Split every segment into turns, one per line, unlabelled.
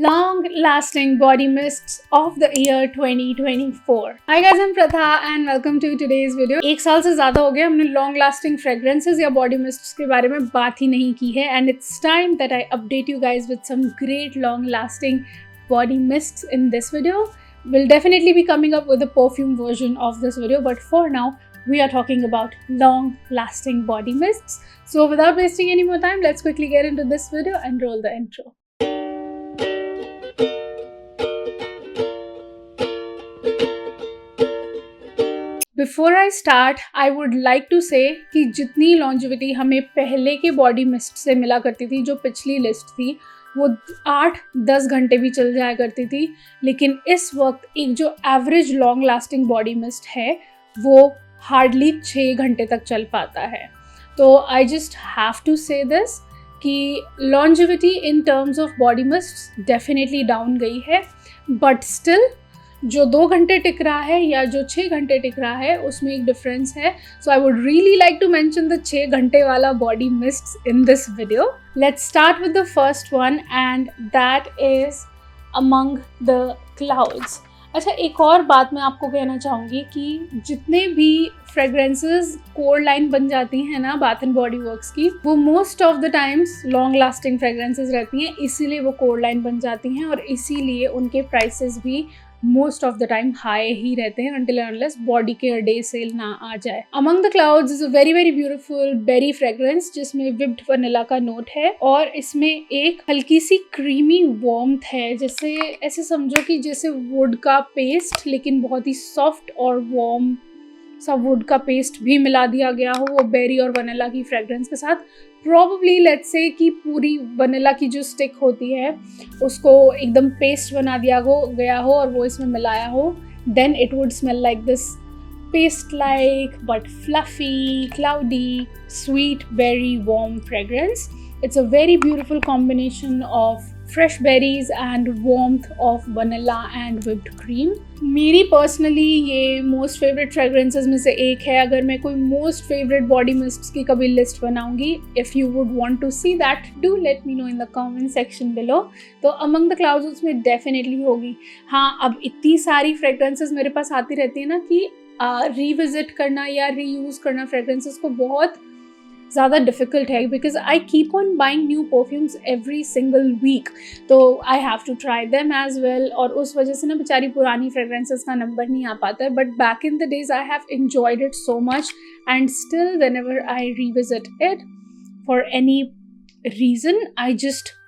long lasting body mists of the year 2024. Hi guys, I'm Pratha and welcome to today's video. एक साल से ज़्यादा हो गया हमने long lasting fragrances या body mists के बारे में बात ही नहीं की है and it's time that I update you guys with some great long lasting body mists in this video. We'll definitely be coming up with a perfume version of this video, but for now we are talking about long lasting body mists. So without wasting any more time, let's quickly get into this video and roll the intro. Before I start I would like to say कि जितनी longevity हमें पहले के body mist से मिला करती थी, जो पिछली लिस्ट थी, वो 8-10 घंटे भी चल जाया करती थी, लेकिन इस वक्त एक जो average long lasting body mist है वो हार्डली 6 घंटे तक चल पाता है. तो आई जस्ट हैव टू से दिस कि longevity in terms of body mist definitely down गई है, बट स्टिल जो 2 घंटे टिक रहा है या जो 6 घंटे टिक रहा है उसमें एक डिफरेंस है. So I would really like to mention the 6 घंटे वाला body mists in this video. Let's start with the first one and that is among the clouds. अच्छा, एक और बात मैं आपको कहना चाहूँगी कि जितने भी फ्रेग्रेंसेस कोर लाइन बन जाती हैं ना बाथ एंड बॉडी वर्क्स की, वो most of the times long lasting fragrances रहती हैं, इसीलिए वो कोर लाइन बन जाती हैं और इसीलिए उनके प्राइसेस भी most of the time high ही रहते हैं until and unless body care day sale ना आ जाए. Among the clouds is a very very beautiful berry fragrance जिसमें विप्ड वनीला का नोट है और इसमें एक हल्की सी क्रीमी वार्मथ है, जैसे ऐसे समझो कि जैसे वुड का पेस्ट, लेकिन बहुत ही सॉफ्ट और वार्म सा वुड का पेस्ट भी मिला दिया गया हो वो बेरी और वनीला की फ्रेग्रेंस के साथ. प्रॉबली लेट्स से कि पूरी वनीला की जो स्टिक होती है उसको एकदम पेस्ट बना दिया गया हो और वो इसमें मिलाया हो, then it would smell like this paste like but fluffy cloudy sweet berry warm fragrance. It's a very beautiful combination of fresh berries and warmth of vanilla and whipped cream. मेरी पर्सनली ये most favourite fragrances में से एक है. अगर मैं कोई most favourite body mists की कभी लिस्ट बनाऊंगी, if you would want to see that, do let me know in the comment section below. तो अमंग द क्लाउड्स उसमें डेफिनेटली होगी. हाँ, अब इतनी सारी फ्रेग्रेंसेस मेरे पास आती रहती है ना कि रिविजिट करना या रीयूज़ करना फ्रेग्रेंसेस को बहुत ज़्यादा डिफ़िकल्ट है, because I keep on buying new perfumes every single week, तो I have to try them as well. और उस वजह से ना बेचारी पुरानी फ्रेग्रेंसेस का नंबर नहीं आ पाता है, but back in the days I have enjoyed it so much and still when ever I revisit it for any reason I just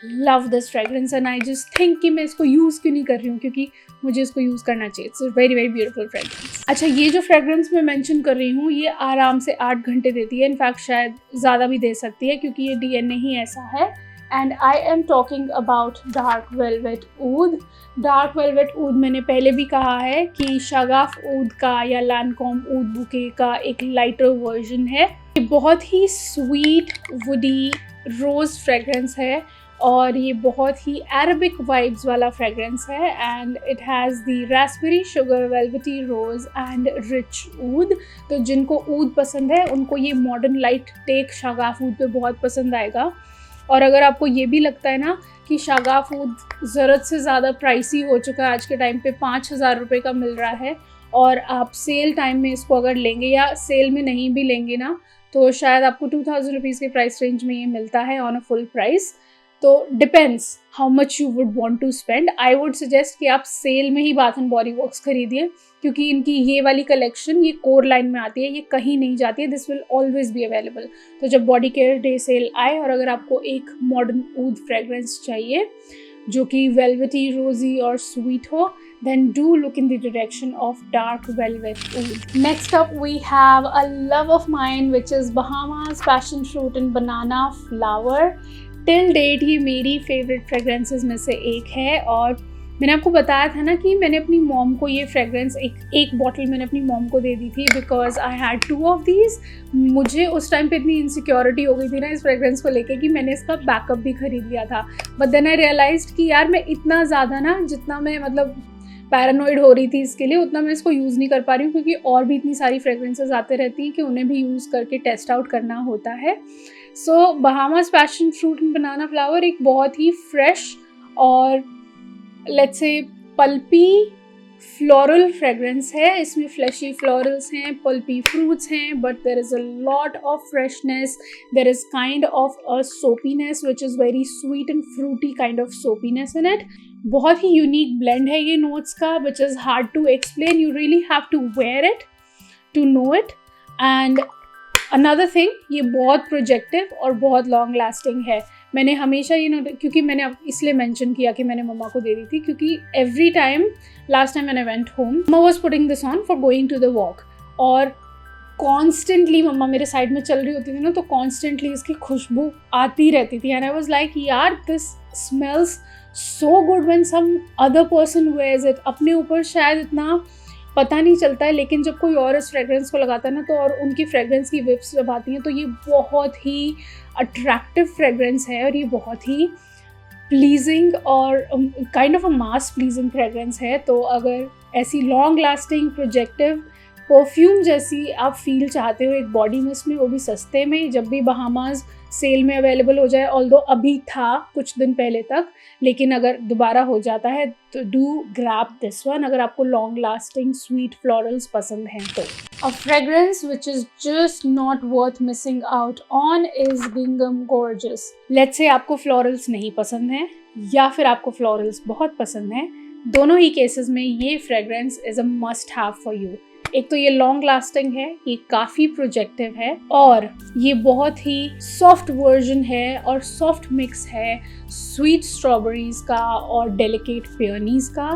love this fragrance and I just think कि मैं इसको use क्यों नहीं कर रही हूँ, क्योंकि मुझे इसको यूज़ करना चाहिए. It's very very beautiful fragrance. अच्छा, ये जो फ्रेग्रेंस मैं मेंशन कर रही हूँ ये आराम से 8 घंटे देती है, इनफैक्ट शायद ज़्यादा भी दे सकती है क्योंकि ये डीएनए ही ऐसा है. And I am talking about dark velvet oud. Dark velvet oud मैंने पहले भी कहा है कि शगाफ ऊद का या लैंडकॉम ऊद बुके का एक लाइटर वर्जन है. ये बहुत ही स्वीट वुडी रोज़ फ्रेग्रेंस है और ये बहुत ही अरबिक वाइब्स वाला फ्रेग्रेंस है and it has the raspberry sugar velvety rose and rich oud. तो जिनको ऊद पसंद है उनको ये modern light take Shaghaf oud पे बहुत पसंद आएगा. और अगर आपको ये भी लगता है ना कि शागाफ ऊद ज़रूरत से ज़्यादा प्राइसी हो चुका है, आज के टाइम पे 5,000 रुपये का मिल रहा है और आप सेल टाइम में इसको अगर लेंगे या सेल में नहीं भी लेंगे ना तो शायद आपको 2,000 रुपीज़ के प्राइस रेंज में ये मिलता है ऑन अ फुल प्राइस. तो depends how much you would want to spend. I would suggest कि आप सेल में ही बाथ एंड बॉडी वर्क्स खरीदिए क्योंकि इनकी ये वाली कलेक्शन ये कोर लाइन में आती है, ये कहीं नहीं जाती है. This will always be available. तो जब बॉडी केयर डे सेल आए और अगर आपको एक मॉडर्न ऊद फ्रेग्रेंस चाहिए जो कि वेलवेटी रोजी और स्वीट हो, then do look in the direction of dark velvet oud. Next up we have a love of mine which is Bahamas passion fruit and banana flower. Till date ये मेरी favourite fragrances में से एक है और मैंने आपको बताया था ना कि मैंने अपनी मॉम को ये फ्रेग्रेंस एक बॉटल मैंने अपनी मॉम को दे दी थी because I had 2 of these. मुझे उस टाइम पे इतनी इनसिक्योरिटी हो गई थी ना इस फ्रेग्रेंस को लेके कि मैंने इसका बैकअप भी खरीद लिया था. बट देन आई रियलाइज्ड कि यार मैं इतना ज़्यादा ना जितना मैं मतलब पैरानॉइड हो रही थी इसके लिए उतना मैं इसको यूज़ नहीं कर पा रही हूँ क्योंकि और भी इतनी सारी फ्रेग्रेंसेस आते रहती हैं कि उन्हें भी यूज़ करके टेस्ट आउट करना होता है. So Bahamas passion fruit and banana flower एक बहुत ही फ्रेश और let's say pulpy floral fragrance है। इसमें फ्लैशी फ्लोरल्स हैं, पल्पी फ्रूट्स हैं, but there is a lot of freshness, there is kind of a soapiness which is very sweet and fruity kind of soapiness in it. बहुत ही unique blend है ये notes का, which is hard to explain, you really have to where it to know it. And another thing, ये बहुत projective और बहुत long lasting है। मैंने हमेशा ये नोट, क्योंकि मैंने अब इसलिए मेंशन किया कि मैंने मम्मा को दे दी थी, क्योंकि every time last time when I went home mamma was putting this on for going to the walk, और कॉन्स्टेंटली मम्मा मेरे साइड में चल रही होती थी ना, तो कॉन्स्टेंटली इसकी खुशबू आती रहती थी। एंड आई वाज लाइक यार this smells so good when some other person wears it. अपने ऊपर शायद इतना पता नहीं चलता है, लेकिन जब कोई और इस फ्रेग्रेंस को लगाता है ना, तो और उनकी फ्रेग्रेंस की विप्स जब आती हैं तो ये बहुत ही अट्रैक्टिव फ्रेग्रेंस है, और ये बहुत ही प्लीजिंग और kind of a mass pleasing fragrance है। तो अगर ऐसी लॉन्ग लास्टिंग प्रोजेक्टिव परफ्यूम जैसी आप फील चाहते हो एक बॉडी मिस्ट में, वो भी सस्ते में, जब भी बहामास सेल में अवेलेबल हो जाए, ऑल्दो अभी था कुछ दिन पहले तक, लेकिन अगर दोबारा हो जाता है तो डू ग्रैब दिस वन अगर आपको लॉन्ग लास्टिंग स्वीट फ्लोरल्स पसंद हैं तो। A fragrance which is just not worth missing out on is गिंघम गॉर्जियस। लेट्स से आपको फ्लोरल्स नहीं पसंद है या फिर आपको फ्लोरल्स बहुत पसंद है, दोनों ही केसेस में ये fragrance is a must have for you. एक तो ये लॉन्ग लास्टिंग है, ये काफ़ी प्रोजेक्टिव है, और ये बहुत ही सॉफ्ट वर्जन है और सॉफ्ट मिक्स है स्वीट स्ट्रॉबेरीज का और डेलिकेट पेयनीज का।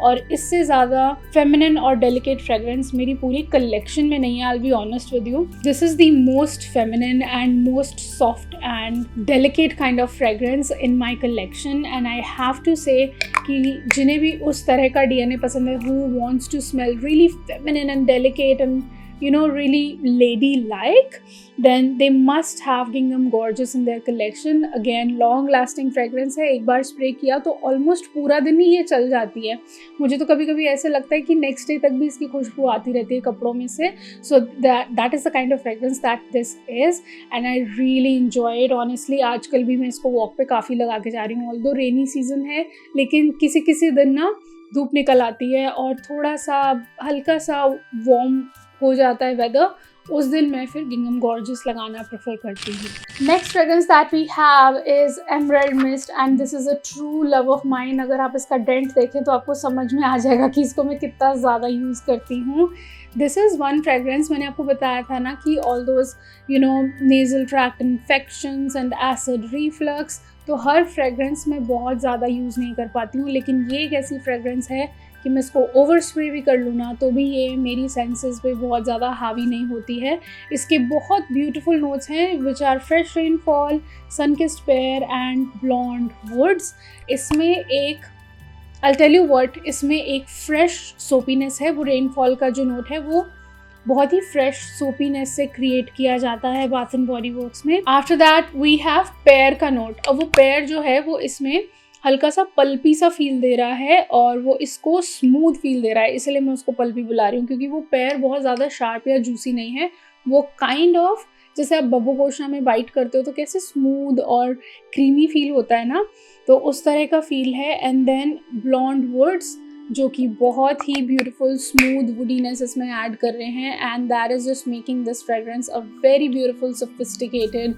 और इससे ज़्यादा फेमिनिन और डेलिकेट फ्रेग्रेंस मेरी पूरी कलेक्शन में नहीं है। I will be honest with you, this is the most feminine and most soft and delicate kind of fragrance in my collection. And I have to say कि जिन्हें भी उस तरह का DNA पसंद है, who wants to smell really feminine and delicate and really lady like, then they must have Gingham Gorgeous in their collection. Again, long lasting fragrance है, एक बार स्प्रे किया तो ऑलमोस्ट पूरा दिन ही ये चल जाती है। मुझे तो कभी कभी ऐसे लगता है कि नेक्स्ट डे तक भी इसकी खुशबू आती रहती है कपड़ों में से। So that is the kind of fragrance that this is, and I really enjoy it honestly. आजकल भी मैं इसको वॉक पे काफ़ी लगा के जा रही हूँ, ऑल्दो रेनी सीजन है, लेकिन किसी किसी दिन ना धूप निकल आती है और थोड़ा सा हल्का सा वार्म हो जाता है वेदर, उस दिन मैं फिर गिंघम गॉर्जियस लगाना प्रेफर करती हूँ। Next fragrance that we have is emerald mist, and this is a true love of mine. अगर आप इसका डेंट देखें तो आपको समझ में आ जाएगा कि इसको मैं कितना ज़्यादा यूज़ करती हूँ। दिस इज़ वन फ्रेग्रेंस, मैंने आपको बताया था ना कि all those nasal tract infections and acid reflux, तो हर फ्रेग्रेंस में बहुत ज़्यादा यूज़ नहीं कर पाती हूँ, लेकिन ये एक ऐसी फ्रेग्रेंस है कि मैं इसको ओवर स्प्रे भी कर लूँ ना तो भी ये मेरी सेंसेस पे बहुत ज़्यादा हावी नहीं होती है। इसके बहुत ब्यूटीफुल नोट्स हैं which are fresh rainfall, sunkissed pear and blonde woods. इसमें एक आई टेल यू व्हाट, इसमें एक फ्रेश सोपीनेस है। वो रेनफॉल का जो नोट है वो बहुत ही फ्रेश सोपीनेस से क्रिएट किया जाता है बाथ एंड बॉडी वर्क्स में। After that we have pear का नोट, और वो पेयर जो है वो इसमें हल्का सा पल्पी सा फील दे रहा है और वो इसको स्मूथ फील दे रहा है, इसलिए मैं उसको पल्पी बुला रही हूँ, क्योंकि वो पेयर बहुत ज़्यादा शार्प या जूसी नहीं है। वो काइंड ऑफ जैसे आप बब्बू गोशा में बाइट करते हो तो कैसे स्मूथ और क्रीमी फील होता है ना, तो उस तरह का फील है। एंड देन ब्लॉन्ड वुड्स जो कि बहुत ही ब्यूटीफुल स्मूथ वुडीनेस इसमें ऐड कर रहे हैं, and that is just making this fragrance a very beautiful sophisticated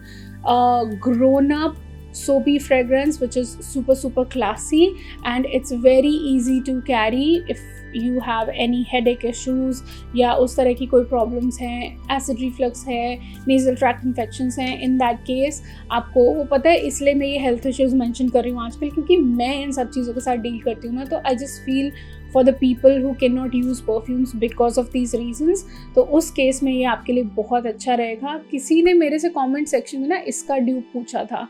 grown up soapy fragrance which is super classy, and it's very easy to carry if you have any headache issues या उस तरह की कोई problems हैं, acid reflux है, nasal tract infections हैं। In that case आपको वो पता है, इसलिए मैं ये हेल्थ इश्यूज मेंशन कर रही हूँ आजकल, क्योंकि मैं इन सब चीज़ों के साथ डील करती हूँ ना, तो I just feel for the people who can not use perfumes because of these reasons, तो उस केस में ये आपके लिए बहुत अच्छा रहेगा। किसी ने मेरे से कॉमेंट सेक्शन में ना इसका ड्यूप पूछा था,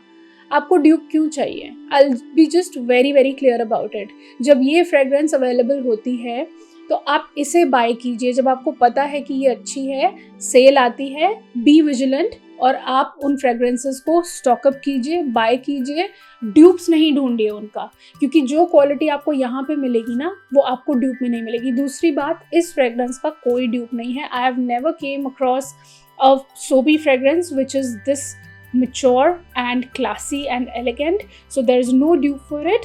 आपको ड्यूप क्यों चाहिए? आई will be just very clear about it. जब ये फ्रेग्रेंस अवेलेबल होती है तो आप इसे बाय कीजिए जब आपको पता है कि ये अच्छी है, सेल आती है, बी विजिलेंट, और आप उन फ्रेग्रेंसेस को स्टॉकअप कीजिए, बाय कीजिए, ड्यूप्स नहीं ढूंढिए उनका, क्योंकि जो क्वालिटी आपको यहाँ पे मिलेगी ना वो आपको ड्यूप में नहीं मिलेगी। दूसरी बात, इस फ्रेग्रेंस का कोई ड्यूप नहीं है। I have never came across a सोपी fragrance which is this mature and classy and elegant, so there is no dupe for it.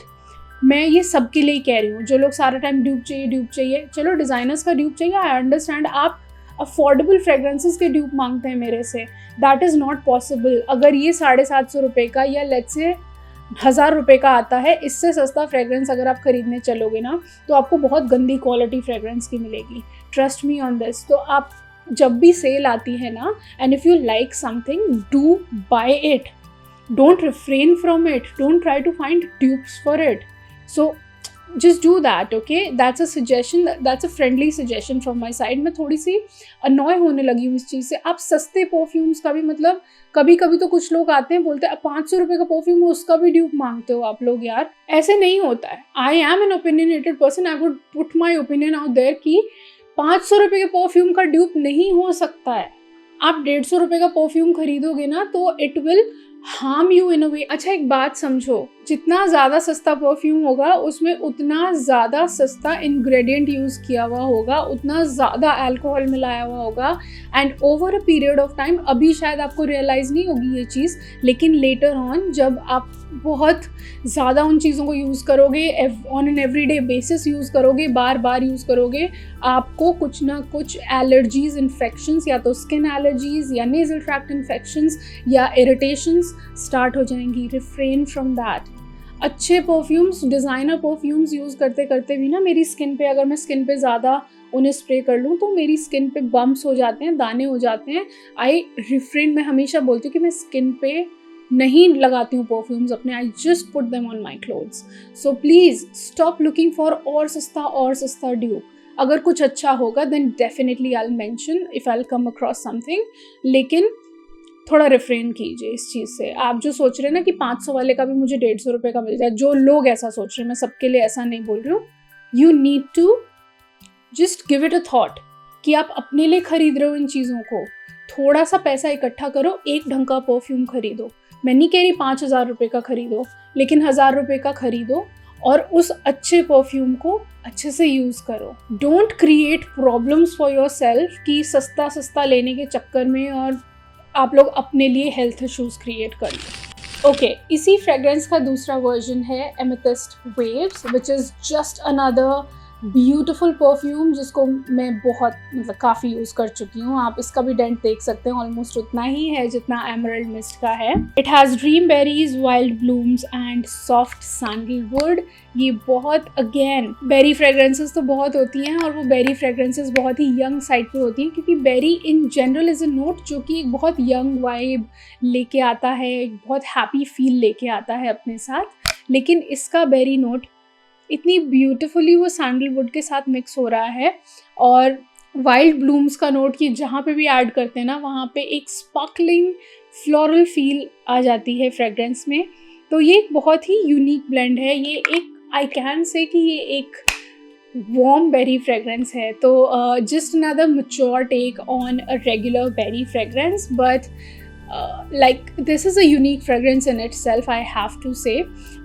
मैं ये सबके लिए कह रही हूँ, जो लोग सारा टाइम ड्यूप चाहिए, चलो डिज़ाइनर्स का ड्यूप चाहिए, आई अंडरस्टैंड। आप अफोर्डेबल फ्रेग्रेंसेस के ड्यूप मांगते हैं मेरे से, दैट इज़ नॉट पॉसिबल। अगर ये 750 रुपये का या लेट्स से 1000 रुपये का आता है, इससे सस्ता फ्रेग्रेंस अगर आप खरीदने चलोगे ना तो आपको बहुत गंदी क्वालिटी फ्रेग्रेंस की मिलेगी, ट्रस्ट मी ऑन दिस। तो आप जब भी सेल आती है ना, and if you like something, do buy it, don't refrain from it, don't try to find dupes for it. So just do that, okay? That's a suggestion, that's a friendly suggestion from my side. मैं थोड़ी सी annoy होने लगी हूँ इस चीज़ से। आप सस्ते perfumes का भी मतलब कभी कभी तो कुछ लोग आते हैं बोलते हैं 500 रुपये का परफ्यूम है, उसका भी ड्यूप मांगते हो आप लोग। यार ऐसे नहीं होता है। I am an opinionated person, I would put my opinion out there कि 500 रुपये के परफ्यूम का ड्यूप नहीं हो सकता है। आप 150 रुपये का परफ्यूम खरीदोगे ना तो it will harm you in a way. अच्छा एक बात समझो, जितना ज़्यादा सस्ता परफ्यूम होगा उसमें उतना ज़्यादा सस्ता इंग्रेडिएंट यूज़ किया हुआ होगा, उतना ज़्यादा अल्कोहल मिलाया हुआ होगा, and over a period of time, अभी शायद आपको रियलाइज़ नहीं होगी ये चीज़, लेकिन लेटर ऑन जब आप बहुत ज़्यादा उन चीज़ों को यूज़ करोगे, on an everyday basis use करोगे, बार बार यूज़ करोगे, आपको कुछ ना कुछ एलर्जीज़, इन्फेक्शंस, या तो स्किन एलर्जीज़ या नेज़ल ट्रैक्ट इन्फेक्शंस या इरिटेशंस स्टार्ट हो जाएंगी। Refrain from that. अच्छे परफ्यूम्स, डिज़ाइनर परफ्यूम्स यूज़ करते करते भी ना मेरी स्किन पे, अगर मैं स्किन पे ज़्यादा उन्हें स्प्रे कर लूँ तो मेरी स्किन पे बम्प्स हो जाते हैं, दाने हो जाते हैं। मैं हमेशा बोलती हूँ कि मैं स्किन पे नहीं लगाती हूँ परफ्यूम्स अपने, I just put them on my clothes. So please stop looking for और सस्ता ड्यूप। अगर कुछ अच्छा होगा then definitely I will mention if I will come across something, लेकिन थोड़ा रिफ्रेन कीजिए इस चीज़ से। आप जो सोच रहे हैं ना कि 500 वाले का भी मुझे 150 रुपये का मिल जाए, जो लोग ऐसा सोच रहे हैं, मैं सबके लिए ऐसा नहीं बोल रही हूँ। You need to just give it a thought कि आप अपने लिए खरीद रहे हो इन चीज़ों को। थोड़ा सा पैसा इकट्ठा करो, एक ढंग का परफ्यूम खरीदो। मैं नहीं कह रही 5000 रुपये का खरीदो, लेकिन 1000 रुपये का खरीदो और उस अच्छे परफ्यूम को अच्छे से यूज़ करो। Don't create problems for your self कि सस्ता लेने के चक्कर में और आप लोग अपने लिए हेल्थ इश्यूज़ क्रिएट करिए। ओके, इसी फ्रेग्रेंस का दूसरा वर्जन है amethyst waves, which is just another beautiful perfume जिसको मैं बहुत मतलब काफ़ी यूज़ कर चुकी हूँ। आप इसका भी डेंट देख सकते हैं, ऑलमोस्ट उतना ही है जितना एमरल्ड मिस्ट का है। It has dream berries, wild blooms and soft sandalwood. ये बहुत, अगेन बेरी फ्रेग्रेंसेस तो बहुत होती हैं और वो बेरी फ्रेग्रेंसेस बहुत ही यंग साइड पे होती हैं, क्योंकि berry in general is a note जो कि एक बहुत यंग वाइब लेके आता है, एक बहुत हैप्पी फील लेके आता है अपने साथ। लेकिन इसका बेरी नोट इतनी ब्यूटीफुली वो सैंडलवुड के साथ मिक्स हो रहा है, और वाइल्ड ब्लूम्स का नोट कि जहाँ पे भी ऐड करते हैं ना वहाँ पे एक स्पार्कलिंग फ्लोरल फील आ जाती है फ्रेग्रेंस में। तो ये एक बहुत ही यूनिक ब्लेंड है। ये एक, आई कैन से कि ये एक वार्म बेरी फ्रेग्रेंस है। तो just another mature take on a regular berry fragrance, but like this is a unique fragrance in itself, I have to say।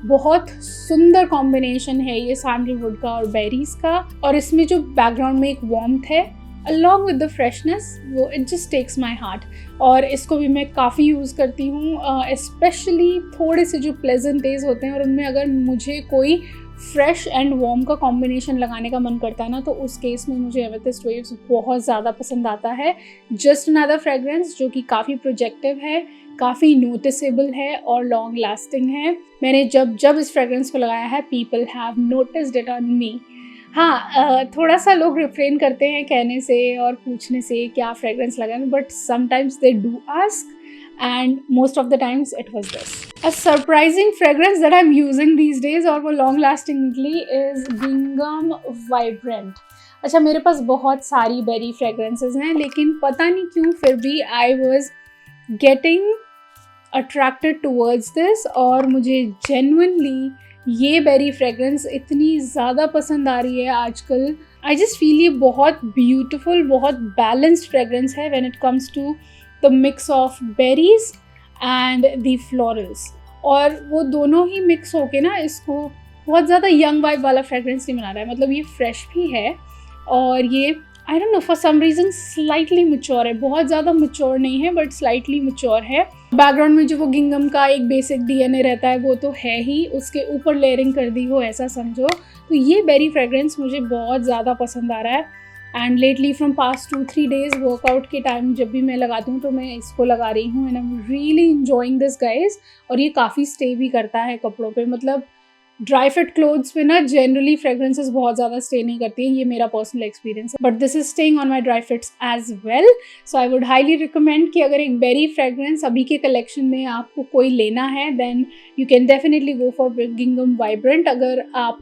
बहुत सुंदर कॉम्बिनेशन है ये सैंडलवुड का और बेरीज का, और इसमें जो बैकग्राउंड में एक वार्मथ है along with the freshness, वो it just takes my heart। और इसको भी मैं काफ़ी यूज़ करती हूँ, स्पेशली थोड़े से जो प्लेजेंट डेज होते हैं और उनमें अगर मुझे कोई फ्रेश एंड वार्म का कॉम्बिनेशन लगाने का मन करता है ना, तो उस केस में मुझे एमेथिस्ट वेव्स बहुत ज़्यादा पसंद आता है। जस्ट अनदर फ्रेग्रेंस जो कि काफ़ी प्रोजेक्टिव है, काफ़ी नोटिसेबल है और लॉन्ग लास्टिंग है। मैंने जब इस फ्रेग्रेंस को लगाया है, people have noticed it on me. हाँ, थोड़ा सा लोग रिफ्रेन करते हैं कहने से और पूछने से क्या फ्रेग्रेंस लगाएं, but sometimes they do ask, and most of the times it was this. A surprising fragrance that I'm using these days और वो long lasting निकली is Gingham Vibrant। अच्छा, मेरे पास बहुत सारी बेरी फ्रेग्रेंसेस हैं, लेकिन पता नहीं क्यों फिर भी I was getting attracted towards this, और मुझे genuinely ये बेरी फ्रेग्रेंस इतनी ज़्यादा पसंद आ रही है आजकल। I just feel ये बहुत beautiful, बहुत balanced फ्रेग्रेंस है when it comes to the mix of berries and the florals। और वो दोनों ही मिक्स होके ना इसको बहुत ज़्यादा यंग वाइब वाला फ्रेग्रेंस नहीं बना रहा है। मतलब ये फ्रेश भी है और ये I don't know for some reason slightly mature है, बहुत ज़्यादा मैच्योर नहीं है बट स्लाइटली मैच्योर है। बैकग्राउंड में जो वो गिंगम का एक बेसिक डीएनए रहता है वो तो है ही, उसके ऊपर लेयरिंग कर दी हो ऐसा समझो। तो ये बेरी फ्रेग्रेंस मुझे बहुत ज़्यादा पसंद आ रहा है and lately from past 2-3 days workout के टाइम जब भी मैं लगाती हूँ तो मैं इसको लगा रही हूँ and I am really enjoying this guys. और ये काफ़ी स्टे भी करता है कपड़ों पे, मतलब ड्राई फिट क्लोथ्स पे ना जनरली फ्रेग्रेंसेस बहुत ज़्यादा स्टे नहीं करती हैं, ये मेरा पर्सनल एक्सपीरियंस है, but this is staying on my dry fits as well. So I would highly recommend कि अगर एक बेरी फ्रेग्रेंस अभी के कलेक्शन में आपको कोई लेना है then you can definitely go for गिंगम वाइब्रेंट, अगर आप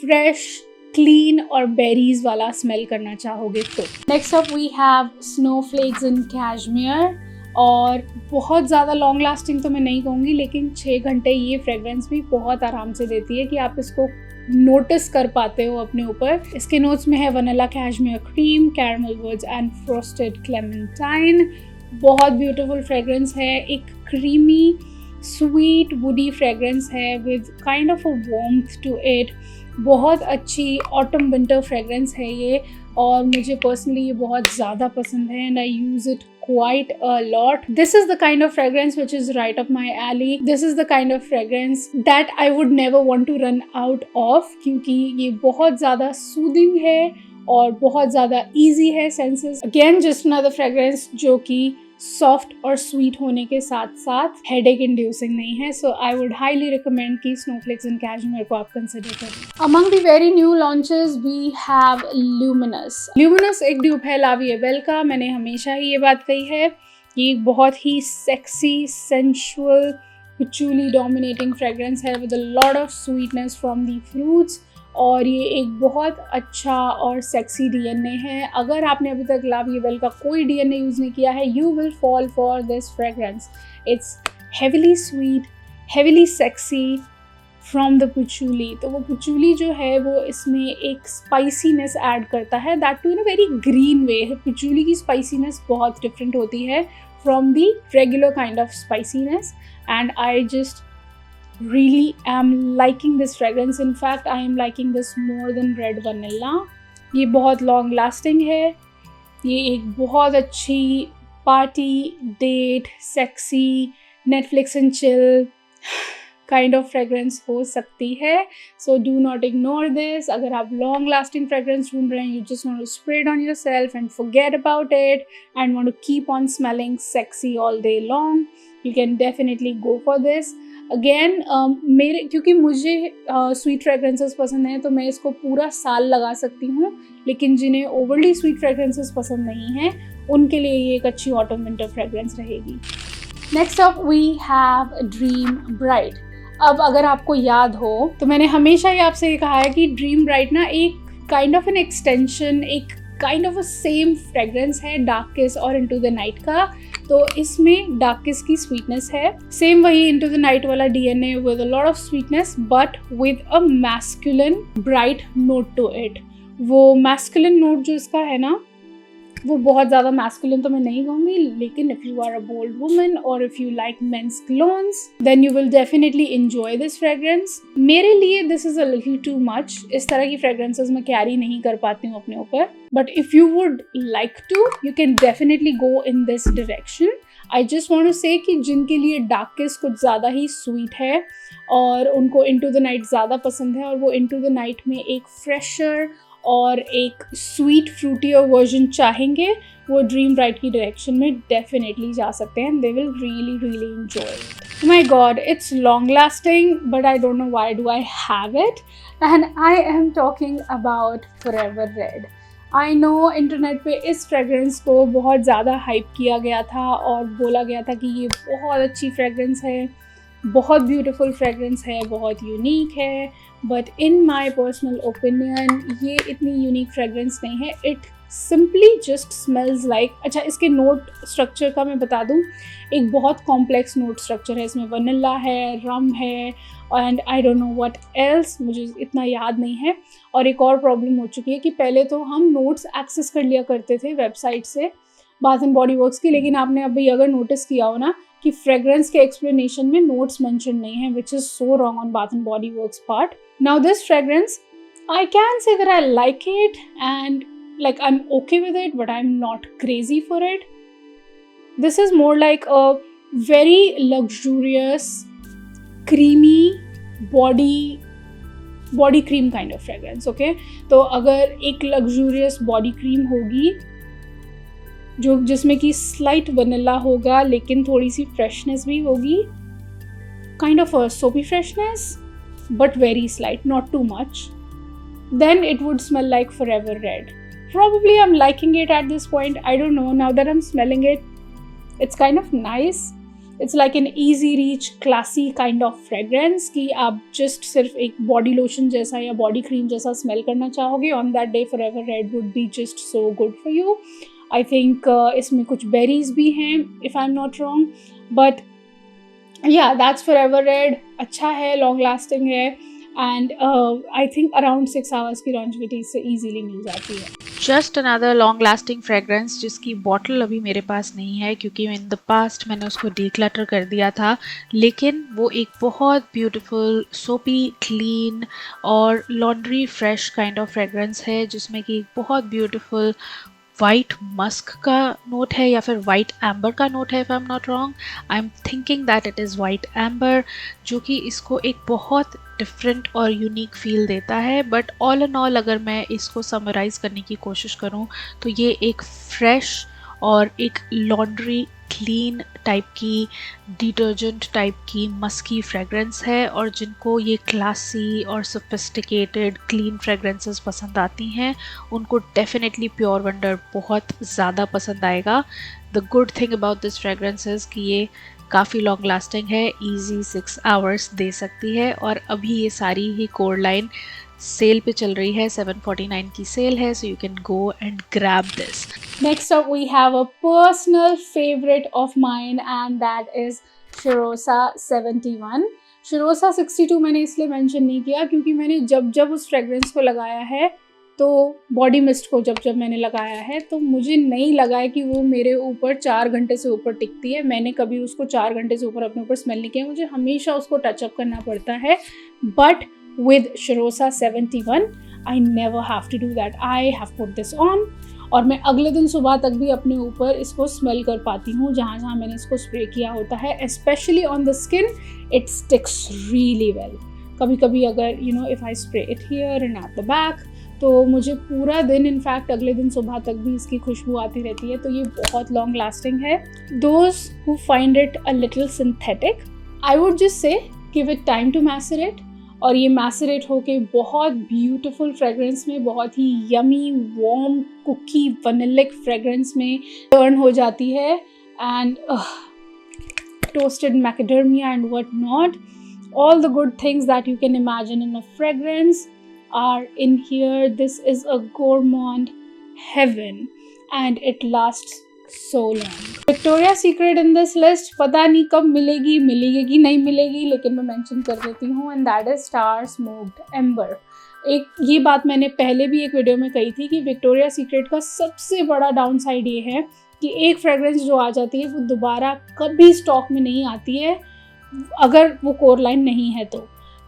फ्रेश क्लीन और बेरीज वाला स्मेल करना चाहोगे तो। Next up we have snowflakes in cashmere, और बहुत ज़्यादा लॉन्ग लास्टिंग तो मैं नहीं कहूँगी लेकिन 6 घंटे ये फ्रेग्रेंस भी बहुत आराम से देती है कि आप इसको नोटिस कर पाते हो अपने ऊपर। इसके नोट्स में है vanilla, cashmere cream, caramel woods and frosted clementine. बहुत ब्यूटीफुल फ्रेग्रेंस है, एक क्रीमी स्वीट वुडी फ्रेग्रेंस है with kind of a warmth to it. बहुत अच्छी ऑटम विंटर फ्रेग्रेंस है ये, और मुझे पर्सनली ये बहुत ज़्यादा पसंद है and I use it quite a lot. This is the kind of fragrance which is right up my alley. This is the kind of fragrance that I would never want to run out of, क्योंकि ये बहुत ज़्यादा soothing है और बहुत ज़्यादा easy है senses. Again just another fragrance जो कि सॉफ्ट और स्वीट होने के साथ साथ हेडेक इंड्यूसिंग नहीं है। So I would highly recommend कि स्नोफ्लेक्स एंड कैशमेयर को आप कंसिडर करें। Among the very new launches we have luminous. Luminous एक ड्यूप है ला वी एबेल का। मैंने हमेशा ही ये बात कही है, ये बहुत ही sexy sensual patchouli dominating fragrance है with a lot of sweetness from the fruits, और ये एक बहुत अच्छा और सेक्सी डीएनए है। अगर आपने अभी तक ला वी एबेल का कोई डीएनए यूज़ नहीं किया है, you will fall for this fragrance. It's heavily sweet, heavily sexy from the पचूली। तो वो पचूली जो है वो इसमें एक स्पाइसीनेस ऐड करता है, that too in a very green way. Patchouli की स्पाइसीनेस बहुत डिफरेंट होती है from the regular kind of spiciness, and I just really am liking this fragrance. In fact I am liking this more than red vanilla. ये बहुत long lasting है, ये एक बहुत अच्छी party date sexy Netflix and chill kind of fragrance हो सकती है. So do not ignore this. अगर आप long lasting fragrance ढूंढ रहे हैं, you just want to spray it on yourself and forget about it and want to keep on smelling sexy all day long, you can definitely go for this. Again मेरे क्योंकि मुझे sweet fragrances पसंद हैं तो मैं इसको पूरा साल लगा सकती हूँ, लेकिन जिन्हें ओवरली स्वीट फ्रेग्रेंसेस पसंद नहीं हैं उनके लिए ये एक अच्छी ऑटम विंटर फ्रेग्रेंस रहेगी। Next up we have dream bright. अब अगर आपको याद हो तो मैंने हमेशा ही आपसे ये कहा है कि ड्रीम ब्राइट ना एक काइंड ऑफ एन एक्सटेंशन, एक kind of a same fragrance है डार्क किस और इनटू द नाइट का। तो इसमें डार्क किस की स्वीटनेस है, सेम वही इनटू द नाइट वाला DNA with a lot of sweetness but with a masculine bright note to it. वो मैस्कुलिन नोट जो इसका है ना वो बहुत ज़्यादा मैस्कुलिन तो मैं नहीं कहूँगी, लेकिन if you are a bold woman और if you like men's clones then you will definitely enjoy this fragrance. मेरे लिए this is a little too much, इस तरह की फ्रेग्रेंसेस मैं कैरी नहीं कर पाती हूँ अपने ऊपर, but if you would like to you can definitely go in this direction. I just want to say कि जिनके लिए डार्क किस कुछ ज़्यादा ही स्वीट है और उनको इनटू द नाइट ज़्यादा पसंद है और वो इनटू द नाइट में एक फ्रेशर और एक स्वीट फ्रूटियर वर्जन चाहेंगे, वो ड्रीम ब्राइट की डायरेक्शन में डेफिनेटली जा सकते हैं। They will really really enjoy. My God, it's long lasting but I don't know why do I have it, and I am talking about forever red. I know internet पे इस fragrance को बहुत ज़्यादा hype किया गया था और बोला गया था कि ये बहुत अच्छी फ्रेग्रेंस है, बहुत ब्यूटीफुल फ्रेग्रेंस है, बहुत यूनिक है, but in my personal opinion ये इतनी यूनिक फ्रेग्रेंस नहीं है। It simply just smells like, अच्छा इसके नोट स्ट्रक्चर का मैं बता दूँ, एक बहुत कॉम्प्लेक्स नोट स्ट्रक्चर है इसमें। वनीला है, रम है and I don't know what else, मुझे इतना याद नहीं है। और एक और प्रॉब्लम हो चुकी है कि पहले तो हम नोट्स एक्सेस कर लिया करते थे वेबसाइट से बाथ एंड बॉडी वर्क्स की, लेकिन आपने अभी अगर नोटिस किया हो ना कि फ्रेग्रेंस के एक्सप्लेनेशन में नोट्स मेंशन नहीं है, which is so wrong on Bath and Body Works part. Now this fragrance, I can say that I like it and like I'm okay with it, but I'm not crazy for it. This is more like a very luxurious, creamy body cream kind of fragrance. Okay, तो अगर एक luxurious body cream होगी जो जिसमें कि slight vanilla होगा लेकिन थोड़ी सी freshness भी होगी, kind of a soapy freshness but very slight, not too much, then it would smell like Forever Red. Probably I'm liking it at this point. I don't know. Now that I'm smelling it, it's kind of nice. It's like an easy reach, classy kind of fragrance कि आप just सिर्फ एक body lotion जैसा या body cream जैसा smell करना चाहोगे. On that day, Forever Red would be just so good for you. I think इसमें कुछ berries भी हैं, if I'm not wrong. But yeah, that's Forever Red. अच्छा है, long lasting है. And I think around 6 hours की longevity से easily मिल जाती है.
Just another long lasting fragrance जिसकी बॉटल अभी मेरे पास नहीं है क्योंकि इन द पास्ट मैंने उसको डिक्लटर कर दिया था, लेकिन वो एक बहुत ब्यूटीफुल सोपी क्लीन और laundry fresh kind of fragrance है जिसमें कि एक बहुत ब्यूटीफुल वाइट मस्क का नोट है या फिर वाइट एम्बर का नोट है, if I am not wrong. I am thinking that it is white amber, जो कि इसको एक बहुत डिफरेंट और यूनिक फील देता है. बट ऑल एंड ऑल अगर मैं इसको समराइज़ करने की कोशिश करूं तो ये एक फ्रेश और एक लॉन्ड्री क्लीन टाइप की, डिटर्जेंट टाइप की मस्की फ्रेगरेंस है. और जिनको ये क्लासी और सोफिस्टिकेटेड क्लीन फ्रेगरेंसेस पसंद आती हैं उनको डेफिनेटली प्योर वंडर बहुत ज़्यादा पसंद आएगा. The good thing about this fragrance is कि ये काफ़ी लॉन्ग लास्टिंग है, ईजी 6 आवर्स दे सकती है. और अभी ये सारी ही कोर लाइन सेल पे चल रही है, 749 की सेल है, so you can go and grab this.
Next up we have a personal favorite of mine and that is Shirosa 71. Shirosa 62 मैंने इसलिए मेंशन नहीं किया क्योंकि मैंने जब उस फ्रेगरेंस को लगाया है तो बॉडी मिस्ट को जब मैंने लगाया है तो मुझे नहीं लगा है कि वो मेरे ऊपर 4 घंटे से ऊपर टिकती है. मैंने कभी उसको 4 घंटे से ऊपर अपने ऊपर स्मेल नहीं किया, मुझे हमेशा उसको टचअप करना पड़ता है. But with Shirosa 71 I never have to do that. I have put this on और मैं अगले दिन सुबह तक भी अपने ऊपर इसको स्मेल कर पाती हूँ जहाँ मैंने इसको स्प्रे किया होता है. Especially on the skin, it sticks really well. कभी कभी अगर if I spray it here and at the back तो मुझे पूरा दिन, इनफैक्ट अगले दिन सुबह तक भी इसकी खुशबू आती रहती है. तो ये बहुत लॉन्ग लास्टिंग है. Those who find it a little synthetic, I would just say give it time to macerate. और ये मैसरेट होके बहुत ब्यूटीफुल फ्रेगरेंस में, बहुत ही यमी वार्म कुकी वनिलिक फ्रेगरेंस में टर्न हो जाती है. And toasted macadamia and what not, all the good things that you can imagine in a fragrance are in here. This is a gourmand heaven and it lasts so long. Victoria's Secret in this list पता नहीं कब मिलेगी कि नहीं मिलेगी, लेकिन मैं mention कर देती हूँ and that is Star Smoked Amber. ये बात मैंने पहले भी एक वीडियो में कही थी कि विक्टोरिया सीक्रेट का सबसे बड़ा डाउन साइड ये है कि एक फ्रेगरेंस जो आ जाती है वो दोबारा कभी स्टॉक में नहीं आती है अगर वो कोर लाइन नहीं है.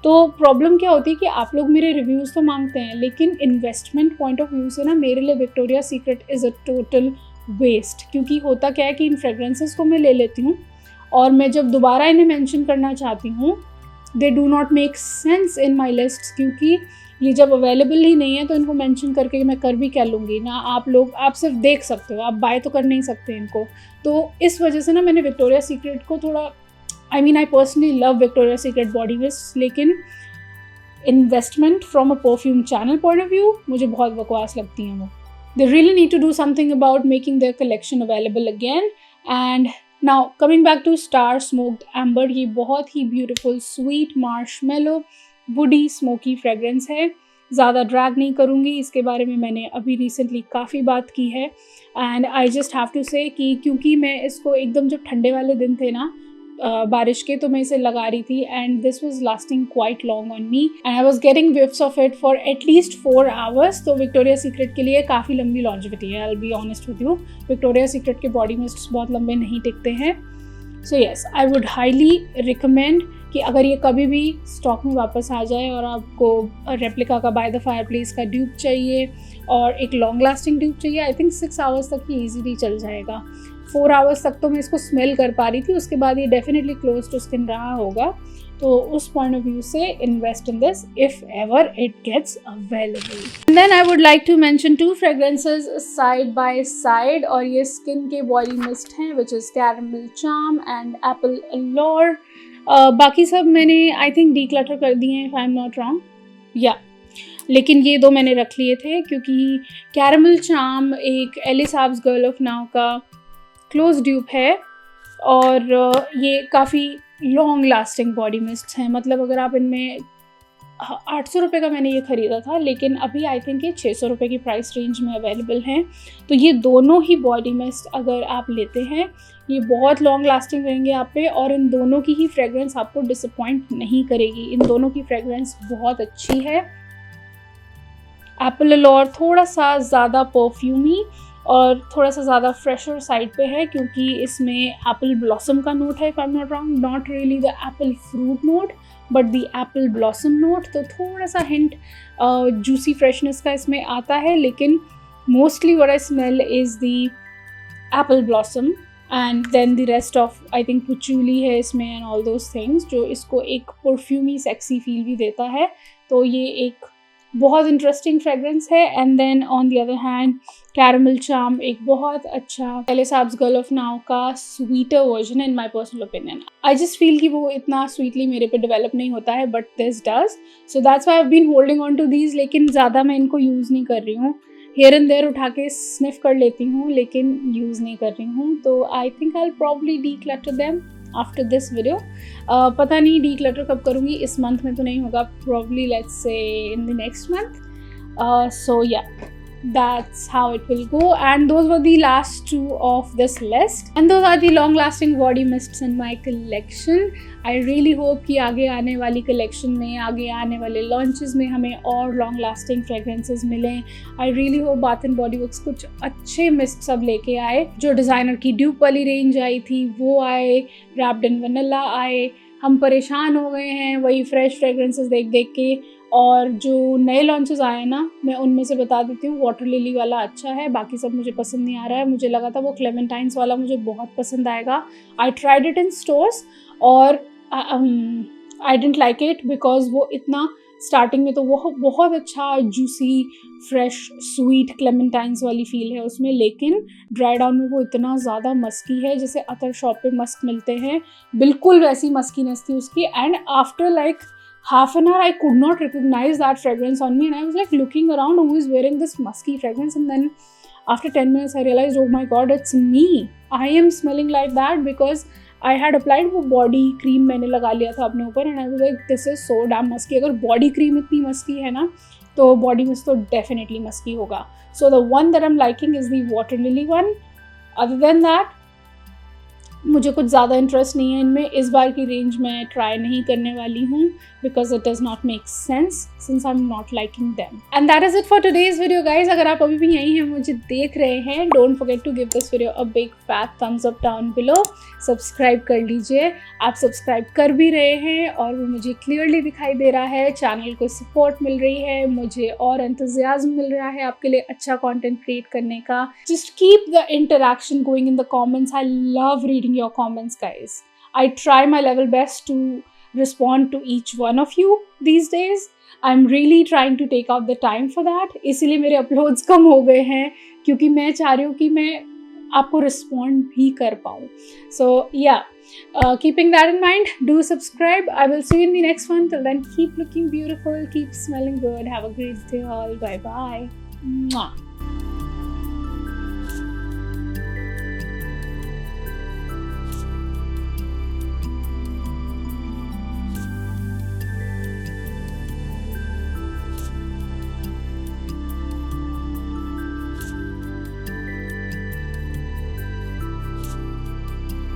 तो प्रॉब्लम क्या होती है कि आप लोग मेरे रिव्यूज़ तो मांगते हैं, लेकिन इन्वेस्टमेंट पॉइंट ऑफ व्यू से ना मेरे लिए Victoria Secret is a total waste. क्योंकि होता क्या है कि इन फ्रेगरेंसेस को मैं ले लेती हूँ और मैं जब दोबारा इन्हें मेंशन करना चाहती हूँ they do not make sense in my list, क्योंकि ये जब अवेलेबल ही नहीं है तो इनको मेंशन करके मैं कर भी क्या लूँगी ना. आप सिर्फ देख सकते हो, आप बाय तो कर नहीं सकते इनको. तो इस वजह से ना मैंने विक्टोरिया सीक्रेट को थोड़ा, I personally love Victoria's Secret body mists, लेकिन investment from a perfume channel point of view मुझे बहुत बकवास लगती हैं वो. They really need to do something about making their collection available again. And now coming back to Star Smoked Amber, ये बहुत ही beautiful sweet marshmallow woody smoky fragrance है. ज़्यादा ड्रैग नहीं करूँगी, इसके बारे में मैंने अभी रिसेंटली काफ़ी बात की है. And I just have to say कि क्योंकि मैं इसको एकदम जब ठंडे वाले दिन थे ना बारिश के, तो मैं इसे लगा रही थी and this was lasting quite long on me and I was getting whiffs of it for at least 4 hours. तो विक्टोरिया सीक्रेट के लिए काफ़ी लंबी लॉन्जेविटी है. I will be honest with you, Victoria Secret के बॉडी मिस्ट्स बहुत लंबे नहीं टिकते हैं. So yes, I would highly recommend कि अगर ये कभी भी स्टॉक में वापस आ जाए और आपको रेप्लिका का बाय द फायरप्लेस का ड्यूप चाहिए और एक लॉन्ग लास्टिंग ड्यूप चाहिए, आई थिंक 6 आवर्स तक ये ईजीली चल जाएगा। 4 आवर्स तक तो मैं इसको स्मेल कर पा रही थी, उसके बाद ये डेफिनेटली क्लोज टू स्किन रहा होगा। तो उस पॉइंट ऑफ व्यू से invest in this if ever it gets available. Then I would like to mention 2 fragrances side by side, और ये स्किन के बॉडी मिस्ट हैं which is caramel charm and apple allure. बाकी सब मैंने I think declutter कर दिए हैं if I am not wrong, या लेकिन ये 2 मैंने रख लिए थे क्योंकि कैरमल चार्म एक एलिस आब्स गर्ल ऑफ नाउ का क्लोज ड्यूप है और ये काफ़ी लॉन्ग लास्टिंग बॉडी मिस्ट हैं। मतलब अगर आप इनमें 800 रुपये का मैंने ये ख़रीदा था, लेकिन अभी आई थिंक ये 600 रुपये की प्राइस रेंज में अवेलेबल हैं। तो ये दोनों ही बॉडी मिस्ट अगर आप लेते हैं, ये बहुत लॉन्ग लास्टिंग रहेंगे आप पे, और इन दोनों की ही फ्रेग्रेंस आपको डिसअपॉइंट नहीं करेगी। इन दोनों की फ्रेग्रेंस बहुत अच्छी है। एप्पल अलोर थोड़ा सा ज़्यादा परफ्यूमी और थोड़ा सा ज़्यादा फ्रेशर साइड पे है क्योंकि इसमें एप्पल ब्लॉसम का नोट है, if I am not wrong, not really the Apple fruit note but the apple blossom note. तो थोड़ा सा हिंट जूसी फ्रेशनेस का इसमें आता है, लेकिन mostly what I smell is the apple blossom and then the rest of I think patchouli है इसमें एंड ऑल दोज थिंग्स, जो इसको एक परफ्यूमी सेक्सी फील भी देता है। तो ये एक बहुत इंटरेस्टिंग फ्रेग्रेंस है। And then on the other hand caramel charm एक बहुत अच्छा एलिस आब्स गर्ल ऑफ नाउ का स्वीटर वर्जन है in my personal opinion. I just feel कि वो इतना स्वीटली मेरे पे डेवलप नहीं होता है, but this does, so that's why I have been holding on to these. लेकिन ज़्यादा मैं इनको यूज़ नहीं कर रही हूँ, हेयर एंड देयर उठा के स्निफ कर लेती हूँ, लेकिन यूज़ नहीं कर रही हूँ। तो I think I will probably declutter them after this video. पता नहीं डीक्लटर कब करूँगी, इस मंथ में तो नहीं होगा, probably let's say in the next month. So yeah that's how it will go, and those were the last 2 of this list, and those are the long lasting body mists in my collection. I really hope कि आगे आने वाली collection में, आगे आने वाले launches में हमें और long lasting fragrances मिलें। I really hope Bath and Body Works कुछ अच्छे mists सब लेके आए। जो डिज़ाइनर की ड्यूप वाली रेंज आई थी वो आए, wrapped in vanilla आए। हम परेशान हो गए हैं वही फ्रेश फ्रेगरेंसेस देख देख के, और जो नए लॉन्चेस आए ना, मैं उनमें से बता देती हूँ, वाटर लिली वाला अच्छा है, बाकी सब मुझे पसंद नहीं आ रहा है। मुझे लगा था वो क्लेमेंटाइन्स वाला मुझे बहुत पसंद आएगा। I tried it in stores और I didn't like it because वो इतना स्टार्टिंग में तो वो बहुत अच्छा जूसी फ्रेश स्वीट क्लेमेंटाइन्स वाली फील है उसमें, लेकिन ड्राई डाउन में वो इतना ज़्यादा मस्की है जैसे अतर शॉप पे मस्क मिलते हैं, बिल्कुल वैसी मस्कीनेस थी उसकी। And after like half an hour I could not recognize that fragrance on me, and I was like looking around who is wearing this musky fragrance, and then after 10 minutes I realized, oh my god, it's me. I am smelling like that because I had applied वो body cream मैंने लगा लिया था अपने ऊपर, and I was like this is so damn musky. अगर body cream इतनी musky है ना तो body mist तो definitely musky होगा. So the one that I'm liking is the water lily one. Other than that मुझे कुछ ज़्यादा इंटरेस्ट नहीं है इनमें। इस बार की रेंज मैं ट्राई नहीं करने वाली हूँ because it does not make sense since I am not liking them. And that is it for today's video guys. अगर आप अभी भी यहीं हैं मुझे देख रहे हैं, don't forget to give this video a big fat thumbs up down below. Subscribe कर लीजिए, आप सब्सक्राइब कर भी रहे हैं और वो मुझे क्लियरली दिखाई दे रहा है, चैनल को सपोर्ट मिल रही है, मुझे और एंथुजियाज्म मिल रहा है आपके लिए अच्छा कंटेंट क्रिएट करने का। Just keep the interaction going in the comments. I love reading your comments guys. I try my level best to respond to each one of you these days. I'm really trying to take out the time for that. इसीलिए मेरे uploads कम हो गए हैं क्योंकि मैं चाह रही हूँ कि मैं आपको रिस्पॉन्ड भी कर पाऊँ। So yeah, keeping that in mind, do subscribe. I will see you in the next one. Till then, keep looking beautiful, keep smelling good. Have a great day all. Bye bye. Mwah.